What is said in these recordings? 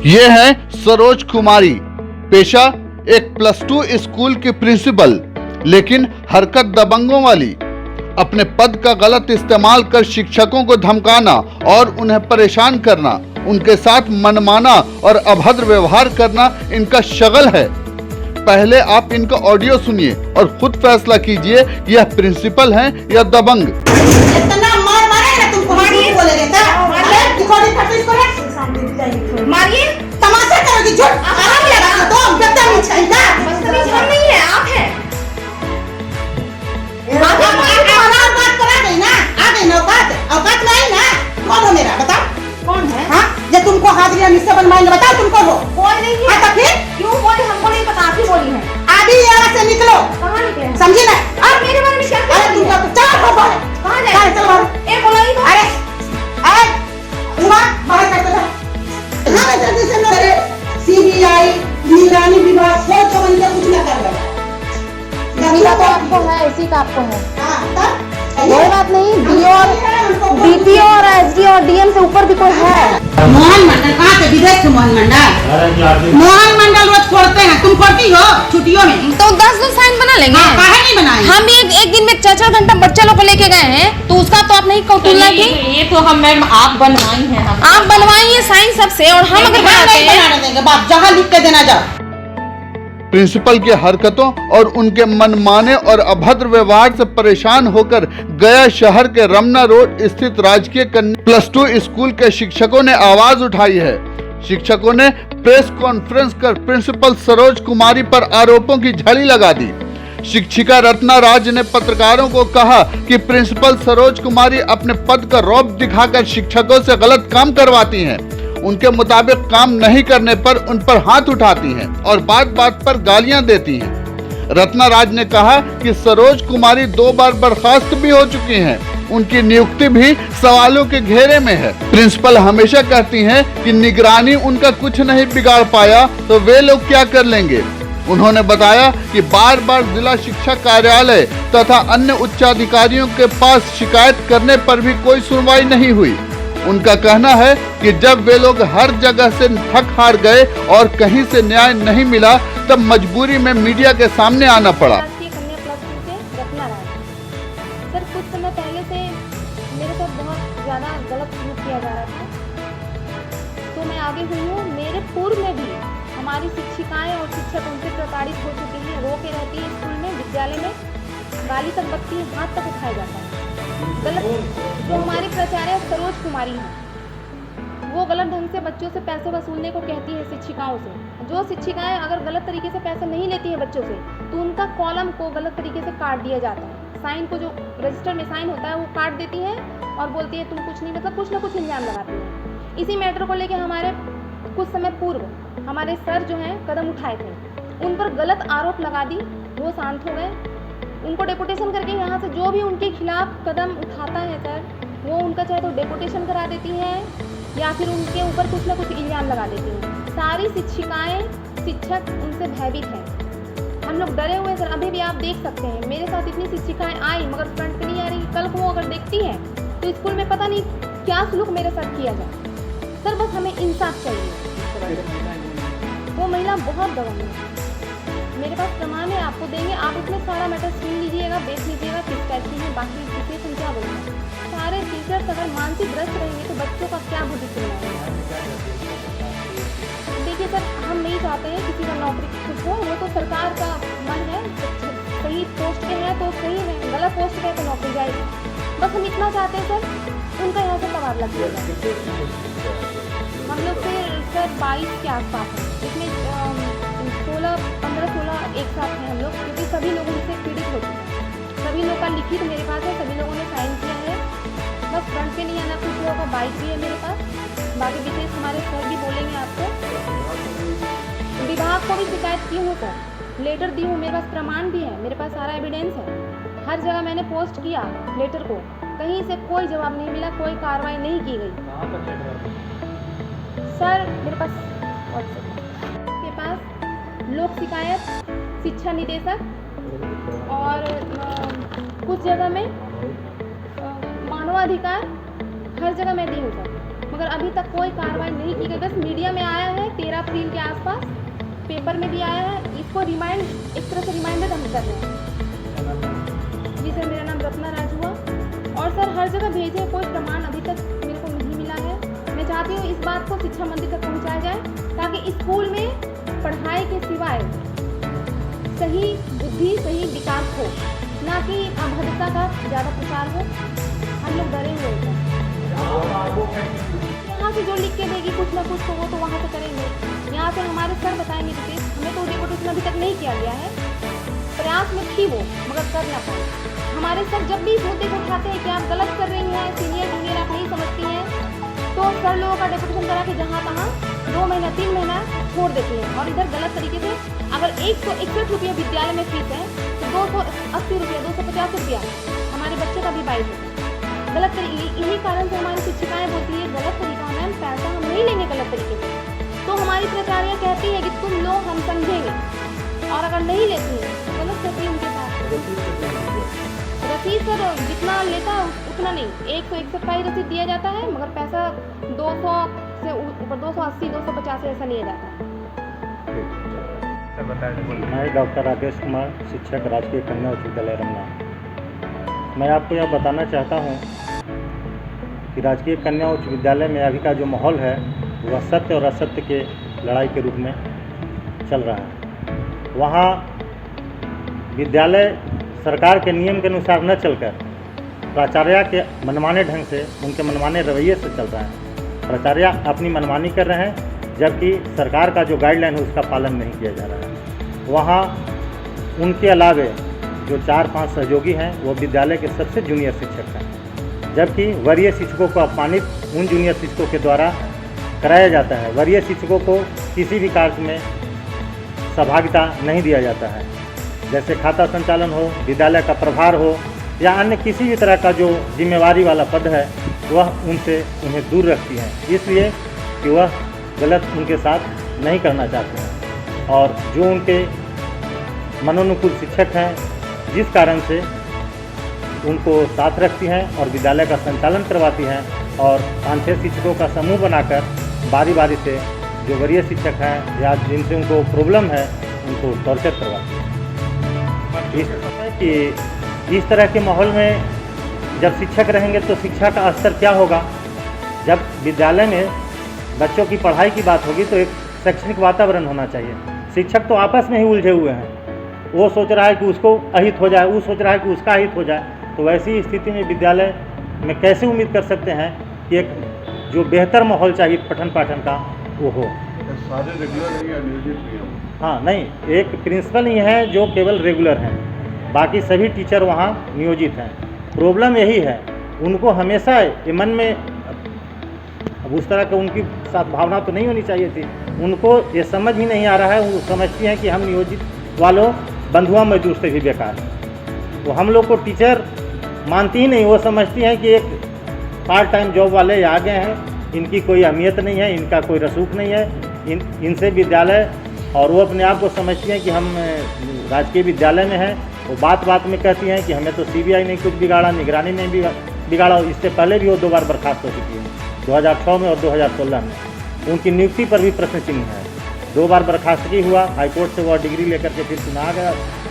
ये है सरोज कुमारी, पेशा एक +2 स्कूल की प्रिंसिपल, लेकिन हरकत दबंगों वाली। अपने पद का गलत इस्तेमाल कर शिक्षकों को धमकाना और उन्हें परेशान करना, उनके साथ मनमाना और अभद्र व्यवहार करना इनका शगल है। पहले आप इनका ऑडियो सुनिए और खुद फैसला कीजिए कि यह प्रिंसिपल हैं या दबंग। इतना मार मारे ना तुमको, मारिए बोले रहता रिकॉर्डिंग करते इसको मारिए, तमाशा करोगी, झूठ आराम लगा तो बदतमीज है का, बदतमीज हम नहीं है, आप हैं। आप आराम बात करा गई ना, आ गई ना औकात नहीं ना। कौन हो मेरा, बताओ कौन है? हाँ, जब तुमको हाजिरी मिस्टर बनवाएंगे, बताओ तुमको हो कोई नहीं है। तो फिर क्यों बोली, हमको नहीं पता, आप ही बोली है। अभी यहाँ से निकलो। कहाँ निकले? समझी ना? आप मेरे बारे में क्या? अरे तुमको तो चलो हो बोले, कहाँ जाए? चलो बाहर। ए बोला ही तो। अरे उमा बाहर कर दो। हाँ जल्दी से मेरे CBI निगरानी विभाग को तो इनका कुछ ना कर रहा। इसी का आपको है, इसी का आपको है। हाँ तब कोई बात नहीं, DPO और SD और DM से ऊपर भी कोई है। मोहन मंडल कहाँ से? विदेश से मोहन मंडल। मोहन मंडल रोज फोड़ते हैं, तुम फोड़ती हो छुट्टियों में? तो 10 साइन बना लेंगे। हाँ, काहे नहीं बनाए? हम भी एक दिन में 4 घंटा बच्चा लोग को लेके गए हैं, तो उसका तो आप नहीं तुलना की। ये तो हम मैम आप बनवाई हैं, आप बनवाइए साइन सबसे, और हम अगर बनाते हैं देंगे बात जहाँ लिख के देना जाओ। प्रिंसिपल की हरकतों और उनके मनमाने और अभद्र व्यवहार से परेशान होकर गया शहर के रमना रोड स्थित राजकीय कन्या +2 स्कूल के शिक्षकों ने आवाज उठाई है। शिक्षकों ने प्रेस कॉन्फ्रेंस कर प्रिंसिपल सरोज कुमारी पर आरोपों की झड़ी लगा दी। शिक्षिका रत्ना राज ने पत्रकारों को कहा कि प्रिंसिपल सरोज कुमारी अपने पद का रौब दिखाकर शिक्षकों से गलत काम करवाती हैं। उनके मुताबिक काम नहीं करने पर उन पर हाथ उठाती हैं और बात बात पर गालियां देती हैं। रत्ना राज ने कहा कि सरोज कुमारी 2 बार बर्खास्त भी हो चुकी हैं। उनकी नियुक्ति भी सवालों के घेरे में है। प्रिंसिपल हमेशा कहती हैं कि निगरानी उनका कुछ नहीं बिगाड़ पाया तो वे लोग क्या कर लेंगे। उन्होंने बताया कि बार बार जिला शिक्षा कार्यालय तथा अन्य उच्चाधिकारियों के पास शिकायत करने पर भी कोई सुनवाई नहीं हुई। उनका कहना है कि जब वे लोग हर जगह से थक हार गए और कहीं से न्याय नहीं मिला, तब मजबूरी में मीडिया के सामने आना पड़ा। सर कुछ समय पहले से मेरे साथ बहुत ज़्यादा गलत सलूक किया जा रहा था, तो मैं आगे हुई हूँ। मेरे पूर्व में भी हमारी शिक्षिकाएं और शिक्षक उनसे प्रताड़ित हो चुके हैं। रो के रहती है स्कूल में, विद्यालय में गाली तक बकती है, हाथ तक उठाया जाता है। गलत जो हमारी प्राचार्य सरोज कुमारी हैं, वो गलत ढंग से बच्चों से पैसे वसूलने को कहती है शिक्षिकाओं से। जो शिक्षिकाएं अगर गलत तरीके से पैसे नहीं लेती हैं बच्चों से, तो उनका कॉलम को गलत तरीके से काट दिया जाता है। साइन को जो रजिस्टर में साइन होता है वो काट देती हैं और बोलती है तुम कुछ नहीं, मतलब कुछ ना कुछ इल्जाम लगाती हैं। इसी मैटर को लेकर हमारे कुछ समय पूर्व हमारे सर जो हैं कदम उठाए थे, उन पर गलत आरोप लगा दी, वो शांत हो गए। उनको डेपुटेशन करके यहाँ से जो भी उनके खिलाफ कदम उठाता है सर, वो उनका चाहे तो डेपुटेशन करा देती हैं या फिर उनके ऊपर कुछ ना कुछ इल्ज़ाम लगा देती हैं। सारी शिक्षिकाएं शिक्षक उनसे भयभीत हैं। हम लोग डरे हुए सर, अभी भी आप देख सकते हैं मेरे साथ इतनी शिक्षिकाएं आई मगर फ्रंट पे नहीं आ रही। कल को अगर देखती हैं तो स्कूल में पता नहीं क्या सलूक मेरे साथ किया जाए। सर बस हमें इंसाफ चाहिए। वो महिला बहुत दबंग है, मेरे पास प्रमाण है, आपको देंगे। आप उसमें सारा मैटर सुन लीजिएगा, देख लीजिएगा किस टाइप की है। बाकी विशेष हम क्या बोलेंगे। सारे टीचर्स अगर मानसिक ग्रस्त रहेंगे तो बच्चों का क्या भविष्य बनाएंगे। देखिए सर, हम नहीं चाहते हैं किसी का नौकरी कुछ हो, वो तो सरकार का मन है। सही पोस्ट पे है तो सही है, गलत पोस्ट पे तो नौकरी जाएगी। बस हम इतना चाहते हैं सर, उनका यहाँ से तबादला किया जाए। हम लोग फिर सर 22 के आसपास हैं, इसमें 15-16 एक साथ हैं हम लोग, क्योंकि सभी लोगों से पीड़ित हो चुके हैं। सभी लोग का लिखित मेरे पास है, सभी लोगों ने साइन किया है। बस फ्रंट पे नहीं आना, कुछ लोगों का बाइक भी है मेरे पास। बाकी विशेष हमारे सर भी बोलेंगे आपको। विभाग को भी शिकायत की हूँ सर, लेटर दी हूँ, मेरे पास प्रमाण भी है, मेरे पास सारा एविडेंस है। हर जगह मैंने पोस्ट किया लेटर को, कहीं से कोई जवाब नहीं मिला, कोई कार्रवाई नहीं की गई। सर मेरे पास के पास लोक शिकायत, शिक्षा निदेशक और कुछ जगह में मानवाधिकार, हर जगह मैं दी हूँ सर, मगर अभी तक कोई कार्रवाई नहीं की गई। बस मीडिया में आया है 13 अप्रैल के आसपास, पेपर में भी आया है। इसको रिमाइंड, एक तरह से रिमाइंडर हम कर रहे हैं। जी सर, मेरा नाम रत्ना राज हुआ। और सर हर जगह भेजे, कोई प्रमाण अभी तक मेरे को नहीं मिला है। मैं चाहती हूँ इस बात को शिक्षा मंत्री तक पहुँचाया जाए, ताकि स्कूल में पढ़ाई के सिवाय सही बुद्धि, सही विकास हो, ना कि अभद्रता का ज़्यादा प्रसार हो। हम लोग डरे हुए हैं। यहाँ से जो लिख के देगी कुछ ना कुछ, तो वो तो वहाँ से करेंगे। यहाँ से हमारे सर बताएंगे कि हमें तो डेपुटेशन अभी तक नहीं किया गया है। प्रयास में थी वो, मगर कर ना पाए। हमारे सर जब भी इस मुद्दे को उठाते हैं कि आप गलत कर रही हैं, सीनियर जूनियर आप नहीं समझती हैं, तो सर लोगों का डेपुटेशन करा के जहाँ तहाँ 2 महीना 3 महीना छोड़ देते हैं। और इधर गलत तरीके से अगर 161 रुपया विद्यालय में फीस है, तो 280 रुपया, 250 रुपया हमारे बच्चे का भी 22 है। गलत तरीके, यही कारण से हमारी शिक्षिकाएँ बोलती है गलत तरीका मैम, पैसा हम नहीं लेंगे गलत तरीके से। तो हमारी प्राचार्य कहती है कि तुम लो, हम समझेंगे, और अगर नहीं लेती है गलत करती है उनके साथ। रसीद सर जितना लेता है उतना नहीं, 161 का ही रसीद दिया जाता है, मगर पैसा 200 से ऊपर 280, 250 ऐसा लिया जाता है। मैं डॉक्टर राकेश कुमार, शिक्षक, राजकीय कन्या उच्च विद्यालय रमना। मैं आपको यह बताना चाहता हूँ कि राजकीय कन्या उच्च विद्यालय में अभी का जो माहौल है वह सत्य और असत्य के लड़ाई के रूप में चल रहा है। वहाँ विद्यालय सरकार के नियम के अनुसार न चलकर प्राचार्य के मनमाने ढंग से, उनके मनमाने रवैये से चल रहा है। प्राचार्य अपनी मनमानी कर रहे हैं, जबकि सरकार का जो गाइडलाइन है उसका पालन नहीं किया जा रहा है। वहाँ उनके अलावे जो 4-5 सहयोगी हैं वो विद्यालय के सबसे जूनियर शिक्षक हैं, जबकि वरीय शिक्षकों को अपमानित उन जूनियर शिक्षकों के द्वारा कराया जाता है। वरीय शिक्षकों को किसी भी कार्य में सहभागिता नहीं दिया जाता है, जैसे खाता संचालन हो, विद्यालय का प्रभार हो, या अन्य किसी भी तरह का जो जिम्मेवारी वाला पद है वह उनसे उन्हें दूर रखती है, इसलिए कि वह गलत उनके साथ नहीं करना चाहते हैं। और जो उनके मनोनुकूल शिक्षक हैं, जिस कारण से उनको साथ रखती हैं और विद्यालय का संचालन करवाती हैं, और 5-6 शिक्षकों का समूह बनाकर बारी बारी से जो वरीय शिक्षक हैं या जिनसे उनको प्रॉब्लम है उनको टॉर्चर करवाती हैं। कि इस तरह के माहौल में जब शिक्षक रहेंगे तो शिक्षा का स्तर क्या होगा। जब विद्यालय में बच्चों की पढ़ाई की बात होगी तो एक शैक्षणिक वातावरण होना चाहिए। शिक्षक तो आपस में ही उलझे हुए हैं, वो सोच रहा है कि उसको अहित हो जाए, वो सोच रहा है कि उसका अहित हो जाए। तो वैसी स्थिति में विद्यालय में कैसे उम्मीद कर सकते हैं कि एक जो बेहतर माहौल चाहिए पठन पाठन का वो हो। सारे रेगुलर हैं या नियोजित भी हैं? हाँ, नहीं, एक प्रिंसिपल ही है जो केवल रेगुलर हैं, बाकी सभी टीचर वहाँ नियोजित हैं। प्रॉब्लम यही है, उनको हमेशा ये मन में अब उस तरह का उनकी साथ भावना तो नहीं होनी चाहिए थी। उनको ये समझ ही नहीं आ रहा है, वो समझती हैं कि हम नियोजित वालों बंधुआ मजदूर से भी बेकार हैं। तो हम लोग को टीचर मानती ही नहीं, वो समझती हैं कि एक पार्ट टाइम जॉब वाले आ गए हैं, इनकी कोई अहमियत नहीं है, इनका कोई रसूख नहीं है, इनसे विद्यालय, और वो अपने आप को समझती हैं कि हम राजकीय विद्यालय में हैं। वो बात बात में कहती हैं कि हमें तो सीबीआई ने कुछ बिगाड़ा, निगरानी ने भी बिगाड़ा। इससे पहले भी वो 2 बार बर्खास्त हो चुकी हैं, 2006 में और 2016 में। उनकी नियुक्ति पर भी प्रश्न चिन्ह है। 2 बार बर्खास्तगी हुआ, हाईकोर्ट से वो डिग्री लेकर के फिर चुना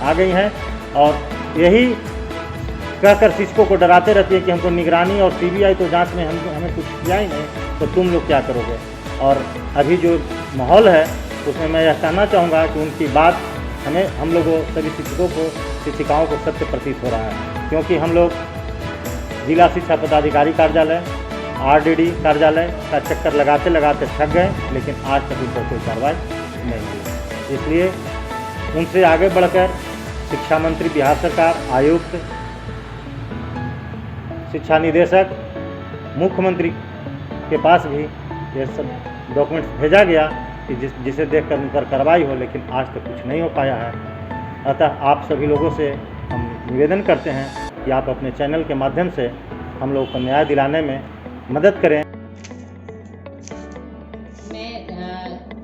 आ गई हैं, और यही कहकर शिक्षकों को डराते रहती है कि हमको निगरानी और सीबीआई तो जांच में हमें कुछ किया ही नहीं, तो तुम लोग क्या करोगे। और अभी जो माहौल है उसमें मैं यह कहना चाहूँगा कि उनकी बात हम लोगों सभी शिक्षकों को, शिक्षिकाओं को सत्य प्रतीत हो रहा है, क्योंकि हम लोग जिला शिक्षा पदाधिकारी कार्यालय, आरडीडी कार्यालय का चक्कर लगाते लगाते थक गए, लेकिन आज तक उन पर कोई कार्रवाई नहीं हुई। इसलिए उनसे आगे बढ़कर शिक्षा मंत्री, बिहार सरकार, आयुक्त, शिक्षा निदेशक, मुख्यमंत्री के पास भी ये सब डॉक्यूमेंट्स भेजा गया कि जिसे देखकर उन पर कार्रवाई हो, लेकिन आज तक कुछ नहीं हो पाया है। अतः आप सभी लोगों से हम निवेदन करते हैं कि आप अपने चैनल के माध्यम से हम लोगों को न्याय दिलाने में मदद करें। मैं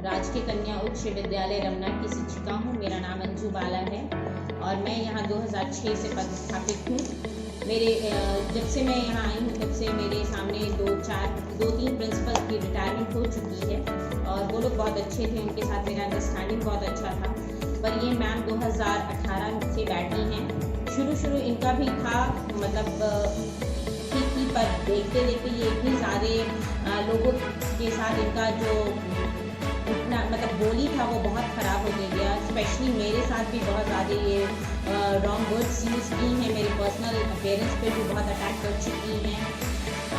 राजकीय कन्या उच्च विद्यालय रमना की शिक्षिका हूँ। मेरा नाम अंजू बाला है और मैं यहाँ 2006 से पदस्थापित हूँ। मेरे जब से मैं यहाँ आई हूँ तब से मेरे सामने दो तीन प्रिंसिपल की रिटायरमेंट हो चुकी है और वो लोग बहुत अच्छे थे, उनके साथ मेरा अंडरस्टैंडिंग बहुत अच्छा था। पर ये मैम 2018 से बैठी हैं। शुरू इनका भी था, मतलब ठीक थी, पर देखते देखते ये इतनी सारे लोगों के साथ इनका जो इतना मतलब बोली था वो बहुत ख़राब हो गया। स्पेशली मेरे साथ भी बहुत ज़्यादा ये रॉन्ग वर्ड्स यूज़ की हैं, मेरे पर्सनल अपीयरेंस पे भी बहुत अटैक कर चुकी हैं।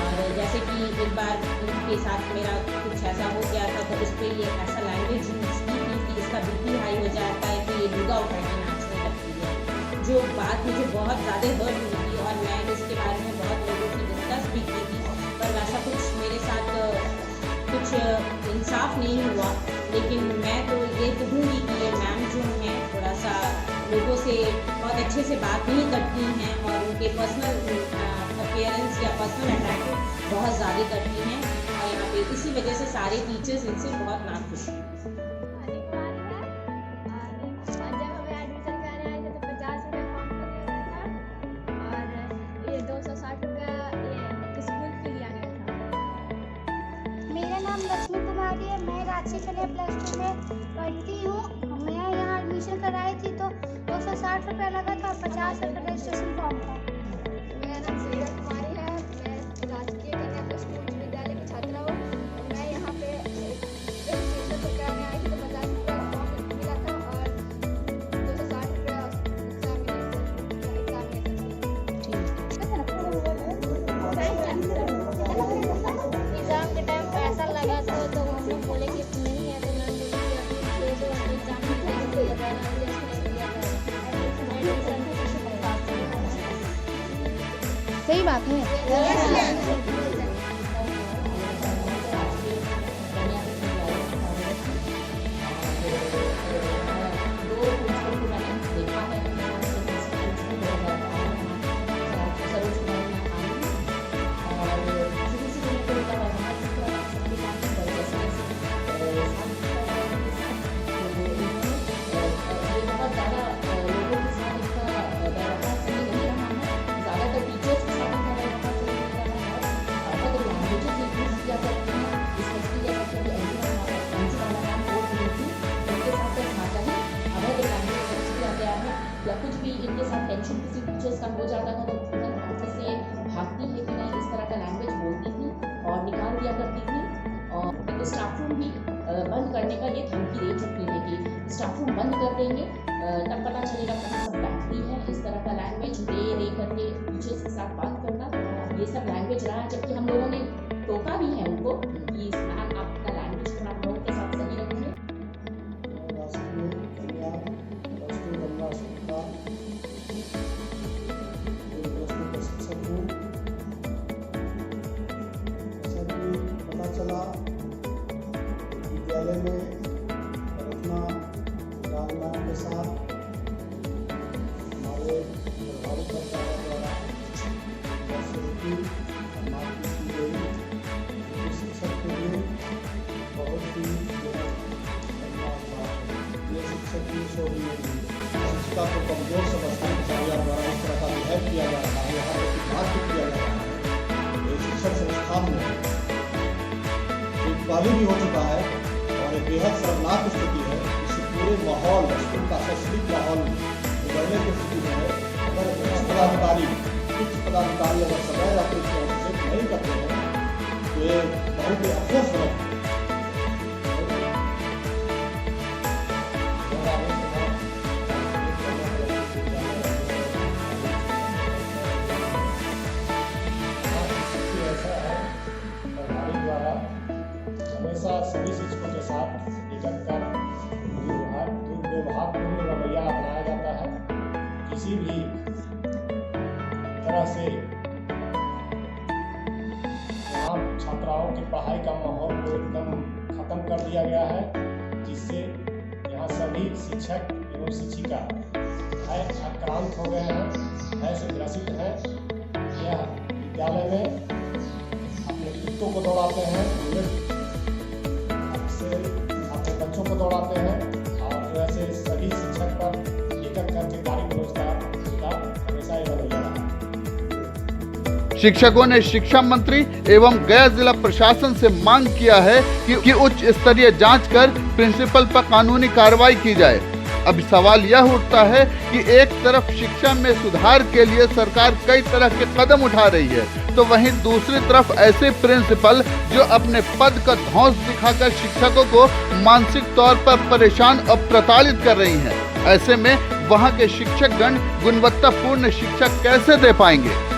और जैसे कि एक बार उनके साथ मेरा कुछ ऐसा हो गया था तो उस पर ये ऐसा लैंग्वेज यूज़ की थी कि इसका बीपी हाई हो जाता है कि ये लुगा उठा के नाचने लगती है, जो बात मुझे बहुत ज़्यादा हर्ट हुई थी और मैं इसके बारे में बहुत लोगों से डिस्कस भी की थी, पर वैसा कुछ मेरे साथ कुछ इंसाफ नहीं हुआ। लेकिन मैं तो ये कहूँगी कि ये मैम जो हैं थोड़ा सा लोगों से बहुत अच्छे से बात नहीं करती हैं और उनके पर्सनल अपीयरेंस या पर्सनल अटैक बहुत ज़्यादा करती हैं और यहाँ पे इसी वजह से सारे टीचर्स इनसे बहुत नाखुश हैं। जब हमें एडमिशन कराने आए थे तो 50 रुपये फॉर्म का दिया था और ये 260 रुपये ये स्कूल फी लिया गया था। मेरा नाम लक्ष्मी कुमारी है। मैं रांची कन्या +2 में पढ़ती हूँ। मैं यहाँ एडमिशन कराई थी तो 260 रुपये लगा था और 50 रुपये रजिस्ट्रेशन फॉर्म का। मेरा नाम सैयदा कुमारी है। मैं राजकीय कन्या +2 उच्च विद्यालय की छात्रा हूँ। मैं यहाँ पे रजिस्ट्रेशन तो कराने आई थी तो 50 रुपये फॉर्म मिला था और 260 रुपये एग्ज़ाम के टाइम पे ऐसा लगा था तो हम लोग बोले कि नहीं है तो मैम बोली कि एग्ज़ाम के टाइम पे सही बात है। या कुछ भी इनके साथ टेंशन किसी टीचर्स का हो जाता था तो तुरंत ऑफिस से भागती है कि नहीं इस तरह का लैंग्वेज बोलती थी और निकाल दिया करती थी। और स्टाफ रूम भी बंद करने का ये धमकी दे चुकी है कि स्टाफ रूम बंद कर देंगे तब पता चलेगा कहाँ सब बैठती है। इस तरह का लैंग्वेज दे करके टीचर्स के साथ बात करना, ये सब लैंग्वेज रहा है। जबकि हम लोगों ने टोका भी है उनको कि मैम आपका लैंग्वेज थोड़ा हम लोगों के साथ सही रखिए। पता चला विद्यालय में रत्ना राजनाथ के साथ हमारे प्रभावित कर्मचारियों द्वारा मारपीट की गई। शिक्षक के लिए बहुत ही ये शिक्षक की शोभी नहीं, शिक्षिका को कमजोर समझकर कर्मचारियों द्वारा इस तरह का व्यवहार किया जा रहा है, यहाँ तक कि मारपीट किया जा रहा है। ये शिक्षण संस्थान में गाली भी हो चुका है और एक बेहद शर्मनाक स्थिति है। इस पूरे माहौल स्कूल का शैक्षणिक माहौल बिगड़ने की स्थिति में है। अगर कुछ पदाधिकारी अगर समय रहते नहीं करते हैं तो ये बहुत ही अफसोसजनक है। हमेशा सभी शिक्षकों के साथ निकटकर दुर्व्यवहारपूर्ण रवैया अपनाया जाता है। किसी भी तरह से यहाँ छात्राओं की पढ़ाई का माहौल को एकदम खत्म कर दिया गया है, जिससे यहाँ सभी शिक्षक एवं शिक्षिका आक्रांत हो गए हैं, ऐसे ग्रसित हैं। यह विद्यालय में अपने कुत्तों को दौड़ाते हैं, अपने बच्चों को दौड़ाते हैं और वैसे सभी शिक्षक पर एक करके गाली गलौज का हमेशा ये रवैया रहा। शिक्षकों ने शिक्षा मंत्री एवं गया जिला प्रशासन से मांग किया है कि उच्च स्तरीय जांच कर प्रिंसिपल पर कानूनी कार्रवाई की जाए। अब सवाल यह उठता है कि एक तरफ शिक्षा में सुधार के लिए सरकार कई तरह के कदम उठा रही है, तो वहीं दूसरी तरफ ऐसे प्रिंसिपल जो अपने पद का धौंस दिखाकर शिक्षकों को मानसिक तौर पर परेशान और प्रताड़ित कर रही हैं। ऐसे में वहां के शिक्षकगण गुणवत्तापूर्ण शिक्षा कैसे दे पाएंगे?